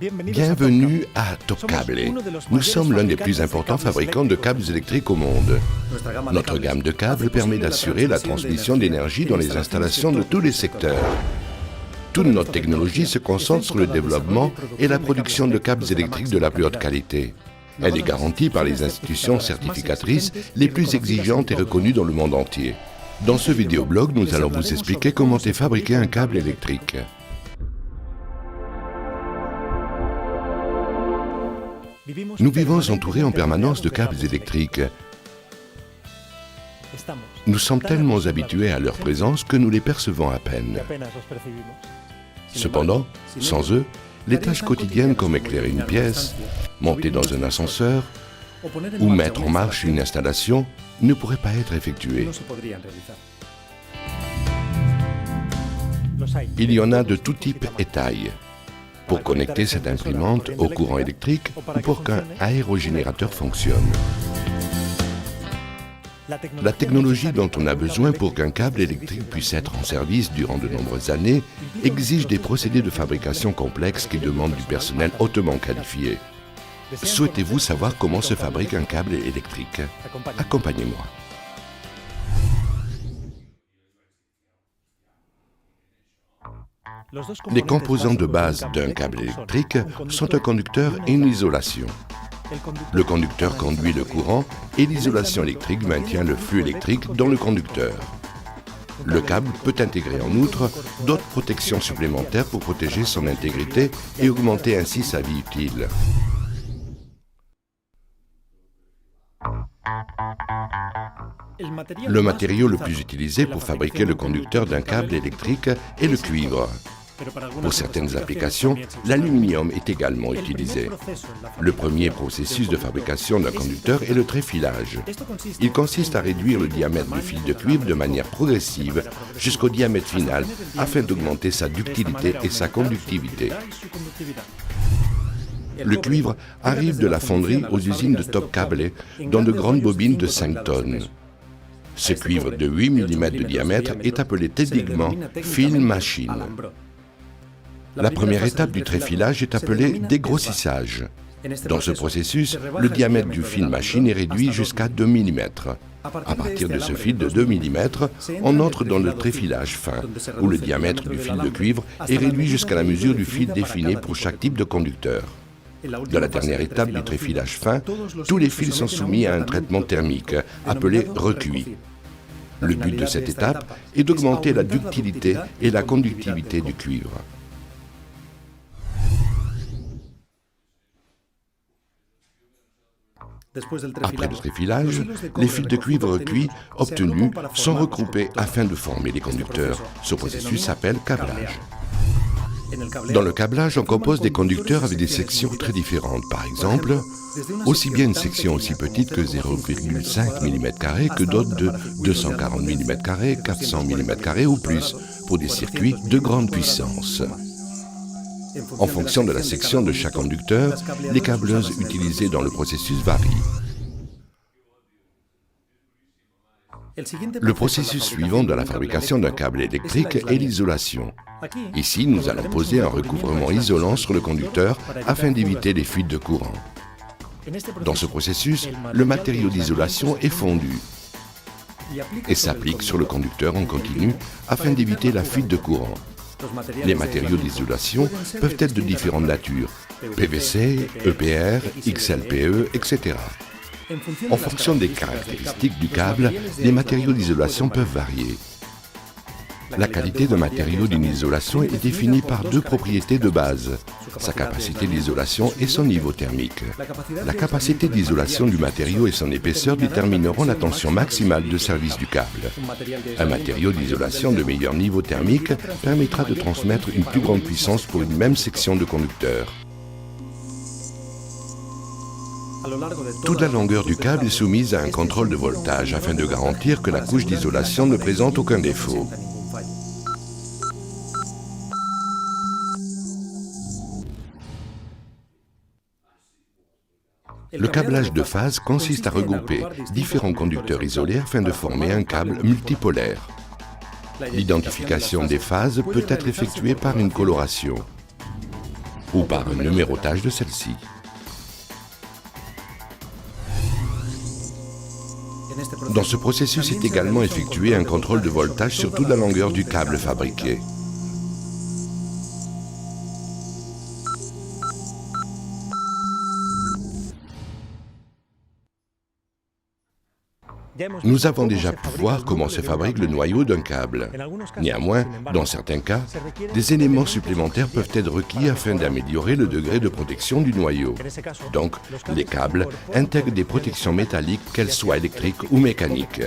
Bienvenue à Top Cable. Nous sommes l'un des plus importants fabricants de câbles électriques au monde. Notre gamme de câbles permet d'assurer la transmission d'énergie dans les installations de tous les secteurs. Toute notre technologie se concentre sur le développement et la production de câbles électriques de la plus haute qualité. Elle est garantie par les institutions certificatrices les plus exigeantes et reconnues dans le monde entier. Dans ce vidéoblog, nous allons vous expliquer comment est fabriqué un câble électrique. Nous vivons entourés en permanence de câbles électriques. Nous sommes tellement habitués à leur présence que nous les percevons à peine. Cependant, sans eux, les tâches quotidiennes comme éclairer une pièce, monter dans un ascenseur ou mettre en marche une installation ne pourraient pas être effectuées. Il y en a de tout type et taille. Pour connecter cette imprimante au courant électrique ou pour qu'un aérogénérateur fonctionne. La technologie dont on a besoin pour qu'un câble électrique puisse être en service durant de nombreuses années exige des procédés de fabrication complexes qui demandent du personnel hautement qualifié. Souhaitez-vous savoir comment se fabrique un câble électrique? Accompagnez-moi. Les composants de base d'un câble électrique sont un conducteur et une isolation. Le conducteur conduit le courant et l'isolation électrique maintient le flux électrique dans le conducteur. Le câble peut intégrer en outre d'autres protections supplémentaires pour protéger son intégrité et augmenter ainsi sa vie utile. Le matériau le plus utilisé pour fabriquer le conducteur d'un câble électrique est le cuivre. Pour certaines applications, l'aluminium est également utilisé. Le premier processus de fabrication d'un conducteur est le tréfilage. Il consiste à réduire le diamètre du fil de cuivre de manière progressive jusqu'au diamètre final afin d'augmenter sa ductilité et sa conductivité. Le cuivre arrive de la fonderie aux usines de Top Cable dans de grandes bobines de 5 tonnes. Ce cuivre de 8 mm de diamètre est appelé techniquement film machine. La première étape du tréfilage est appelée dégrossissage. Dans ce processus, le diamètre du fil machine est réduit jusqu'à 2 mm. À partir de ce fil de 2 mm, on entre dans le tréfilage fin, où le diamètre du fil de cuivre est réduit jusqu'à la mesure du fil défini pour chaque type de conducteur. Dans la dernière étape du tréfilage fin, tous les fils sont soumis à un traitement thermique, appelé recuit. Le but de cette étape est d'augmenter la ductilité et la conductivité du cuivre. Après le tréfilage, les fils de cuivre cuits obtenus sont regroupés afin de former les conducteurs. Ce processus s'appelle câblage. Dans le câblage, on compose des conducteurs avec des sections très différentes. Par exemple, aussi bien une section aussi petite que 0,5 mm que d'autres de 240 mm, 400 mm ou plus, pour des circuits de grande puissance. En fonction de la section de chaque conducteur, les câbleuses utilisées dans le processus varient. Le processus suivant de la fabrication d'un câble électrique est l'isolation. Ici, nous allons poser un recouvrement isolant sur le conducteur afin d'éviter les fuites de courant. Dans ce processus, le matériau d'isolation est fondu et s'applique sur le conducteur en continu afin d'éviter la fuite de courant. Les matériaux d'isolation peuvent être de différentes natures, PVC, EPR, XLPE, etc. En fonction des caractéristiques du câble, les matériaux d'isolation peuvent varier. La qualité d'un matériau d'une isolation est définie par deux propriétés de base, sa capacité d'isolation et son niveau thermique. La capacité d'isolation du matériau et son épaisseur détermineront la tension maximale de service du câble. Un matériau d'isolation de meilleur niveau thermique permettra de transmettre une plus grande puissance pour une même section de conducteurs. Toute la longueur du câble est soumise à un contrôle de voltage afin de garantir que la couche d'isolation ne présente aucun défaut. Le câblage de phase consiste à regrouper différents conducteurs isolés afin de former un câble multipolaire. L'identification des phases peut être effectuée par une coloration. ou par un numérotage de celle-ci. Dans ce processus est également effectué un contrôle de voltage sur toute la longueur du câble fabriqué. Nous avons déjà pu voir comment se fabrique le noyau d'un câble. Néanmoins, dans certains cas, des éléments supplémentaires peuvent être requis afin d'améliorer le degré de protection du noyau. Donc, les câbles intègrent des protections métalliques, qu'elles soient électriques ou mécaniques.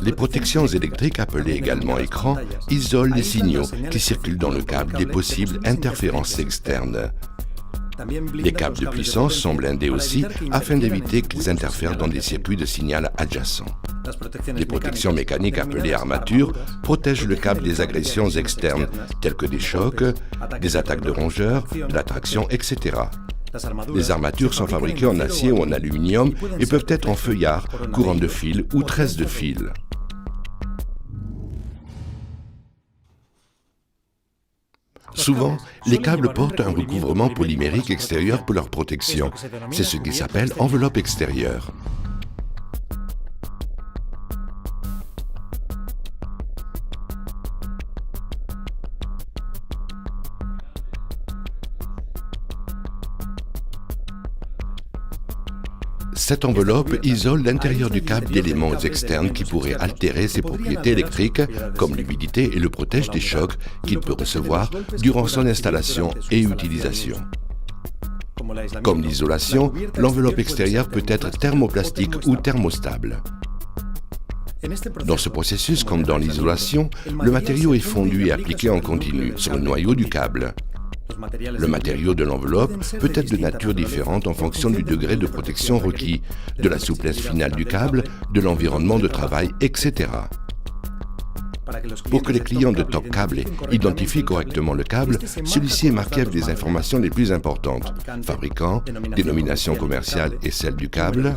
Les protections électriques, appelées également écrans, isolent les signaux qui circulent dans le câble des possibles interférences externes. Les câbles de puissance sont blindés aussi afin d'éviter qu'ils interfèrent dans des circuits de signal adjacents. Les protections mécaniques appelées armatures protègent le câble des agressions externes telles que des chocs, des attaques de rongeurs, de la traction, etc. Les armatures sont fabriquées en acier ou en aluminium et peuvent être en feuillard, courant de fil ou tresse de fil. Souvent, les câbles portent un recouvrement polymérique extérieur pour leur protection. C'est ce qui s'appelle enveloppe extérieure. Cette enveloppe isole l'intérieur du câble d'éléments externes qui pourraient altérer ses propriétés électriques, comme l'humidité, et le protège des chocs qu'il peut recevoir durant son installation et utilisation. Comme l'isolation, l'enveloppe extérieure peut être thermoplastique ou thermostable. Dans ce processus, comme dans l'isolation, le matériau est fondu et appliqué en continu sur le noyau du câble. Le matériau de l'enveloppe peut être de nature différente en fonction du degré de protection requis, de la souplesse finale du câble, de l'environnement de travail, etc. Pour que les clients de Top Cable identifient correctement le câble, celui-ci est marqué avec les informations les plus importantes: fabricant, dénomination commerciale et celle du câble,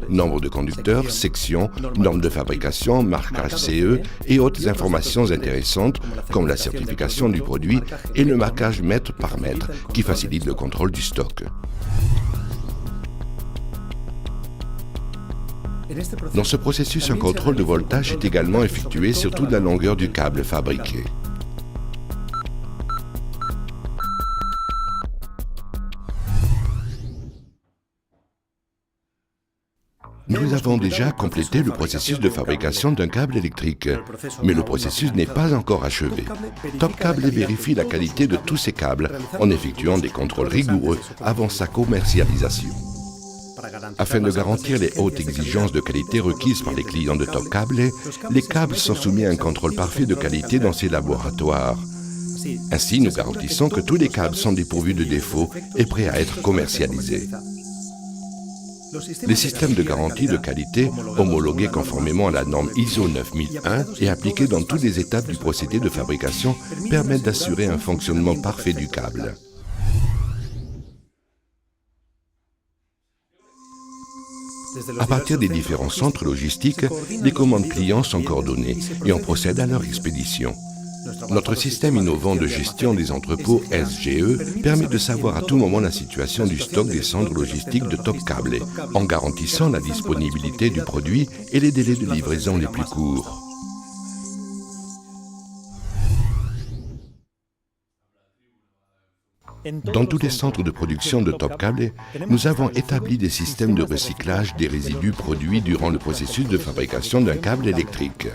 nombre de conducteurs, section, norme de fabrication, marquage CE et autres informations intéressantes comme la certification du produit et le marquage mètre par mètre qui facilite le contrôle du stock. Dans ce processus, un contrôle de voltage est également effectué sur toute la longueur du câble fabriqué. Nous avons déjà complété le processus de fabrication d'un câble électrique, mais le processus n'est pas encore achevé. Top Cable vérifie la qualité de tous ces câbles en effectuant des contrôles rigoureux avant sa commercialisation. Afin de garantir les hautes exigences de qualité requises par les clients de Top Cable, les câbles sont soumis à un contrôle parfait de qualité dans ces laboratoires. Ainsi, nous garantissons que tous les câbles sont dépourvus de défauts et prêts à être commercialisés. Les systèmes de garantie de qualité, homologués conformément à la norme ISO 9001 et appliqués dans toutes les étapes du procédé de fabrication, permettent d'assurer un fonctionnement parfait du câble. À partir des différents centres logistiques, les commandes clients sont coordonnées et on procède à leur expédition. Notre système innovant de gestion des entrepôts SGE permet de savoir à tout moment la situation du stock des centres logistiques de Top Cable, en garantissant la disponibilité du produit et les délais de livraison les plus courts. Dans tous les centres de production de Top Cable, nous avons établi des systèmes de recyclage des résidus produits durant le processus de fabrication d'un câble électrique.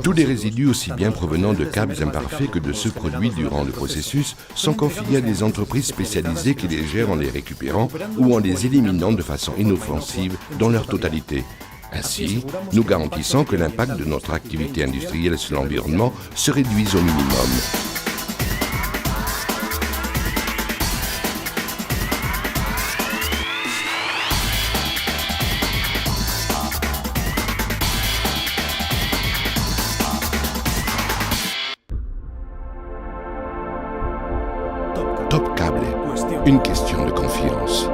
Tous les résidus, aussi bien provenant de câbles imparfaits que de ceux produits durant le processus, sont confiés à des entreprises spécialisées qui les gèrent en les récupérant ou en les éliminant de façon inoffensive dans leur totalité. Ainsi, nous garantissons que l'impact de notre activité industrielle sur l'environnement se réduise au minimum. Top Cable, une question de confiance.